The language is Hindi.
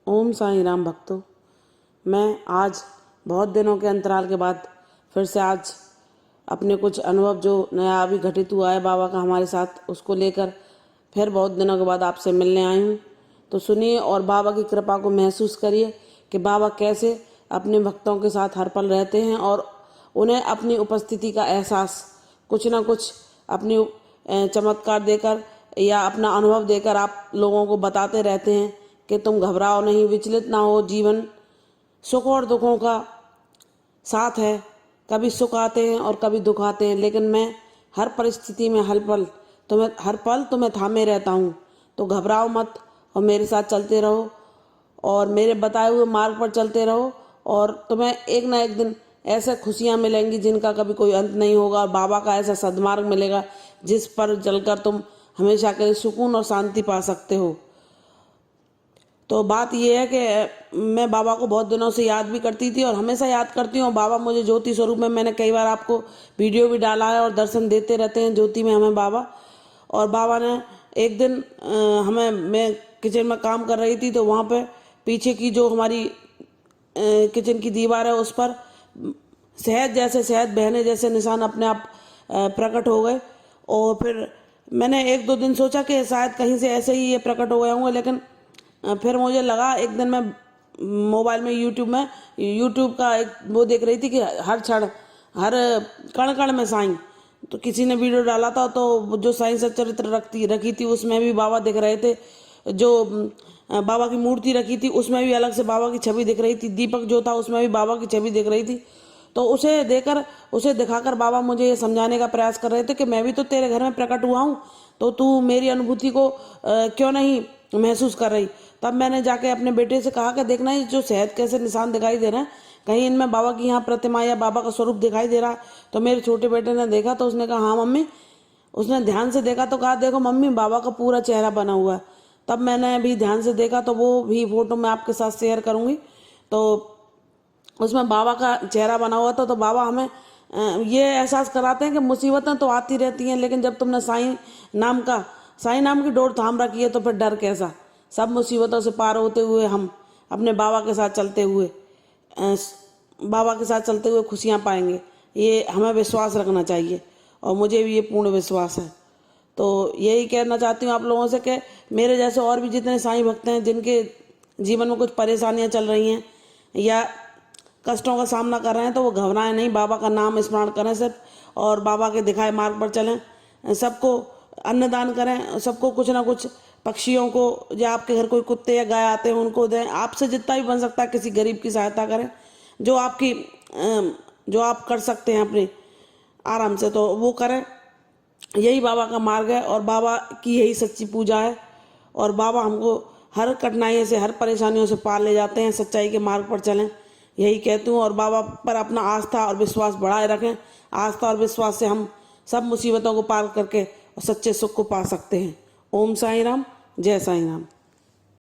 ओम साईं राम भक्तों, मैं आज बहुत दिनों के अंतराल के बाद फिर से आज अपने कुछ अनुभव जो नया अभी घटित हुआ है बाबा का हमारे साथ, उसको लेकर फिर बहुत दिनों के बाद आपसे मिलने आई हूँ। तो सुनिए और बाबा की कृपा को महसूस करिए कि बाबा कैसे अपने भक्तों के साथ हर पल रहते हैं और उन्हें अपनी उपस्थिति का एहसास कुछ ना कुछ अपनी चमत्कार देकर या अपना अनुभव देकर आप लोगों को बताते रहते हैं कि तुम घबराओ नहीं, विचलित ना हो। जीवन सुख और दुखों का साथ है, कभी सुख आते हैं और कभी दुख आते हैं, लेकिन मैं हर परिस्थिति में हर पल तुम्हें थामे रहता हूँ। तो घबराओ मत और मेरे साथ चलते रहो और मेरे बताए हुए मार्ग पर चलते रहो और तुम्हें एक ना एक दिन ऐसे खुशियाँ मिलेंगी जिनका कभी कोई अंत नहीं होगा और बाबा का ऐसा सद्मार्ग मिलेगा जिस पर चलकर तुम हमेशा के लिए सुकून और शांति पा सकते हो। तो बात यह है कि मैं बाबा को बहुत दिनों से याद भी करती थी और हमेशा याद करती हूँ। बाबा मुझे ज्योति स्वरूप में, मैंने कई बार आपको वीडियो भी डाला है और दर्शन देते रहते हैं ज्योति में हमें बाबा। और बाबा ने एक दिन मैं किचन में काम कर रही थी तो वहाँ पे पीछे की जो हमारी किचन की दीवार है उस पर शहद बहने जैसे निशान अपने आप प्रकट हो गए। और फिर मैंने एक दो दिन सोचा कि शायद कहीं से ऐसे ही ये प्रकट हो गए होंगे, लेकिन फिर मुझे लगा, एक दिन मैं मोबाइल में यूट्यूब का एक वो देख रही थी कि हर क्षण हर कण कण में साईं, तो किसी ने वीडियो डाला था तो जो साईं सच्चरित्र रखी थी उसमें भी बाबा दिख रहे थे, जो बाबा की मूर्ति रखी थी उसमें भी अलग से बाबा की छवि दिख रही थी, दीपक जो था उसमें भी बाबा की छवि दिख रही थी। तो उसे दिखाकर बाबा मुझे ये समझाने का प्रयास कर रहे थे कि मैं भी तो तेरे घर में प्रकट हुआ हूँ, तो तू मेरी अनुभूति को क्यों नहीं महसूस कर रही। तब मैंने जाके अपने बेटे से कहा कि देखना ये जो शहद कैसे निशान दिखाई दे रहे हैं, कहीं इनमें बाबा की यहाँ प्रतिमा या बाबा का स्वरूप दिखाई दे रहा है। तो मेरे छोटे बेटे ने देखा तो उसने कहा हाँ मम्मी। उसने ध्यान से देखा तो कहा देखो मम्मी, बाबा का पूरा चेहरा बना हुआ है। तब मैंने भी ध्यान से देखा तो वो भी फोटो मैं आपके साथ शेयर करूँगी। तो उसमें बाबा का चेहरा बना हुआ था। तो बाबा हमें ये एहसास कराते हैं कि मुसीबतें तो आती रहती हैं, लेकिन जब तुमने साईं नाम की डोर थाम रखी है तो फिर डर कैसा। सब मुसीबतों से पार होते हुए हम अपने बाबा के साथ चलते हुए खुशियाँ पाएंगे, ये हमें विश्वास रखना चाहिए और मुझे भी ये पूर्ण विश्वास है। तो यही कहना चाहती हूँ आप लोगों से कि मेरे जैसे और भी जितने साईं भक्त हैं जिनके जीवन में कुछ परेशानियाँ चल रही हैं या कष्टों का सामना कर रहे हैं, तो वो घबराएं नहीं, बाबा का नाम स्मरण करें सिर्फ और बाबा के दिखाए मार्ग पर चलें। सबको अन्नदान करें, सबको कुछ ना कुछ, पक्षियों को या आपके घर कोई कुत्ते या गाय आते हैं उनको दें। आपसे जितना भी बन सकता है किसी गरीब की सहायता करें, जो आप कर सकते हैं अपने आराम से, तो वो करें। यही बाबा का मार्ग है और बाबा की यही सच्ची पूजा है और बाबा हमको हर कठिनाइयों से, हर परेशानियों से पार ले जाते हैं। सच्चाई के मार्ग पर चलें, यही कहती हूँ। और बाबा पर अपना आस्था और विश्वास बढ़ाए रखें। आस्था और विश्वास से हम सब मुसीबतों को पार करके और सच्चे सुख को पा सकते हैं। ओम साईं राम, जय साईं राम।